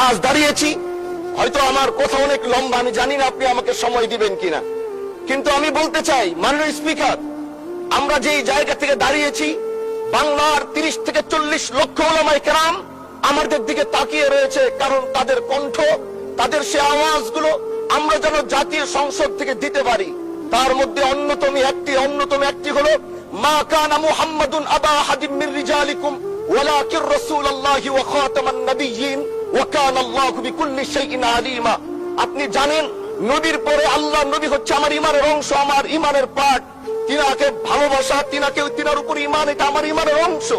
আজ দাঁড়িয়েছি। হয়তো আমার কথা অনেক লম্বা, আমি জানি না আপনি আমাকে সময় দিবেন কিনা, কিন্তু আমি বলতে চাই মাননীয় স্পিকার, আমরা যেই জায়গা থেকে দাঁড়িয়েছি, বাংলার 30 থেকে 40 লক্ষ ওলামায়ে কেরাম আমাদের দিকে তাকিয়ে রয়েছে, কারণ তাদের কণ্ঠ, তাদের সে আওয়াজগুলো আমরা যেন জাতীয় সংসদ থেকে দিতে পারি। তার মধ্যে অন্যতম একটি হলো মা কানা মুহাম্মাদুন আবা আহাদিম মির রিজালিকুম ওয়ালাকিন রাসূলুল্লাহি ওয়া খাতামান নাবিয়্যিন ওয়া কানা আল্লাহু বিকুল্লি শাইইন আলিমা। আপনি জানেন, নবীর পরে আল্লাহ নবী হচ্ছে আমার ইমানের অংশ, আমার ইমানের পার্ট। তিনাকে ভালোবাসা, তিনার উপর ইমান, এটা আমার ইমানের অংশ।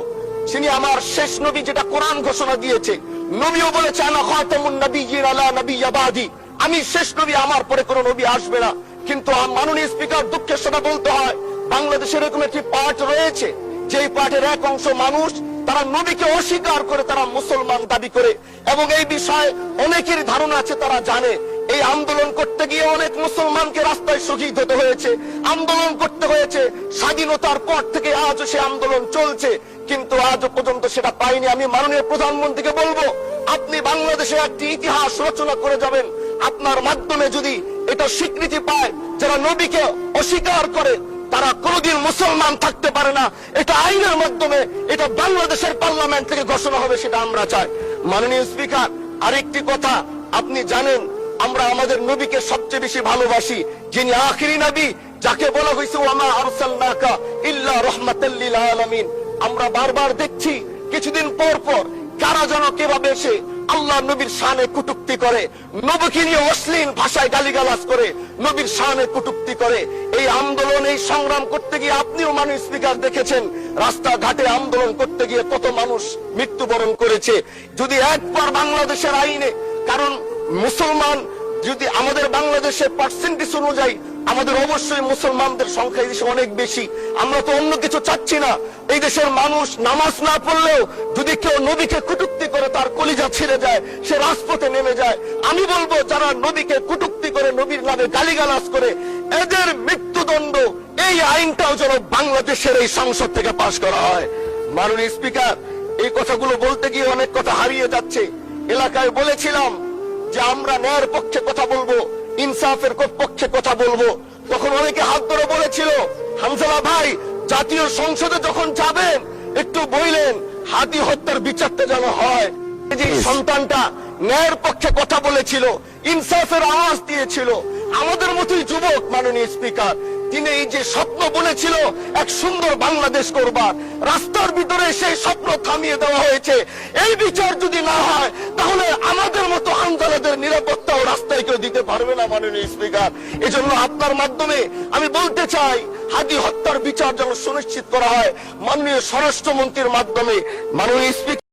তিনি আমার শেষ নবী, যেটা কোরআন ঘোষণা দিয়েছে। নবীও বলেছে আনা খাতামুন নাবিয়্যিন আলা নাবিয়্যা বাদি, আমি শেষ নবী, আমার পরে কোনো নবী আসবে না। কিন্তু মাননীয় স্পিকার, দুঃখের সাথে বলতে হয়, বাংলাদেশের এরকম একটি পার্ট রয়েছে, যেই পার্টের এক অংশ মানুষ, তারা নবীকে অস্বীকার করে, তারা মুসলমান দাবি করে, এবং এই বিষয়ে অনেকের ধারণা আছে, তারা জানে। এই আন্দোলন করতে গিয়ে অনেক মুসলমানকে রাস্তায় শহীদ হতে হয়েছে, আন্দোলন করতে হয়েছে। স্বাধীনতার পর থেকে আজও সে আন্দোলন চলছে, কিন্তু আজও পর্যন্ত সেটা পাইনি। আমি মাননীয় প্রধানমন্ত্রীকে বলবো, আপনি বাংলাদেশে একটি ইতিহাস রচনা করে যাবেন। আপনার মাধ্যমে যদি এটা স্বীকৃতি পায়, যারা নবীকে অস্বীকার করে তারা কোনদিন মুসলমান থাকতে পারে না, এটা আইনের মাধ্যমে, এটা বাংলাদেশের পার্লামেন্ট থেকে ঘোষণা হবে, সেটা আমরা চাই। মাননীয় স্পিকার, আরেকটি কথা, আপনি জানেন আমরা আমাদের নবীকে সবচেয়ে বেশি ভালোবাসি, যিনি আখিরি নবী, যাকে বলা হয়েছে ওয়ামা আরসালনাকা ইল্লা রাহমাতাল লিল আলামিন। আমরা বারবার দেখছি কিছুদিন পর পর কারা যেন কিভাবে এসে আল্লাহ নবীর শানে কটূক্তি করে, নবীকে নিয়ে অশ্লীল ভাষায় গালিগালাজ করে, নবীর শানে কটূক্তি করে। এই আন্দোলন, এই সংগ্রাম করতে গিয়ে আপনিও মাননীয় স্পিকার দেখেছেন, রাস্তাঘাটে আন্দোলন করতে গিয়ে কত মানুষ মৃত্যুবরণ করেছে। যদি একবার বাংলাদেশের আইনে, কারণ মুসলমান যদি আমাদের বাংলাদেশের পার্সেন্টেজ অনুযায়ী আমাদের অবশ্যই মুসলমানদের সংখ্যা এই দেশে অনেক বেশি। আমরা তো অন্য কিছু চাচ্ছি না। এই দেশের মানুষ নামাজ না পড়লেও যদি কেউ নবীকে কটূক্তি করে, তার কলিজা ছিঁড়ে যায়, সে রাজপথে নেমে যায়। আমি বলবো, যারা নবীকে কটূক্তি করে, নবীর নামে গালিগালাজ করে, এদের মৃত্যুদণ্ড, এই আইনটাও যেন বাংলাদেশের এই সংসদ থেকে পাশ করা হয়। মাননীয় স্পিকার, এই কথাগুলো বলতে গিয়ে অনেক কথা হারিয়ে যাচ্ছে। এলাকায় বলেছিলাম যে আমরা ন্যায়ের পক্ষে কথা বলবো, ইনসাফের পক্ষে কথা বলবো, তখন অনেকে হাত ধরে বলেছিল, হামজালা ভাই, জাতীয় সংসদে যখন যাবেন একটু বললেন হাদি হত্যার বিচারটা যেন হয়। যে সন্তানটা ন্যায়ের পক্ষে কথা বলেছিল, ইনসাফের আওয়াজ দিয়েছিল, আমাদের মতোই যুবক, মাননীয় স্পিকার, তিনি এই যে স্বপ্ন বলেছিল এক সুন্দর বাংলাদেশ করবার, রাস্তার ভিতরে সেই স্বপ্ন থামিয়ে দেওয়া হয়েছে। এই বিচার যদি না হয়, তাহলে আমাদের মতো হামজালাদের নিরাপত্তাও রাস্তায় কেউ দিতে পারবে না, মাননীয় স্পিকার। এজন্য আপনার মাধ্যমে আমি বলতে চাই, হাদি হত্যার বিচার যেন সুনিশ্চিত করা হয় মাননীয় স্বরাষ্ট্রমন্ত্রীর মাধ্যমে। মাননীয় স্পিকার।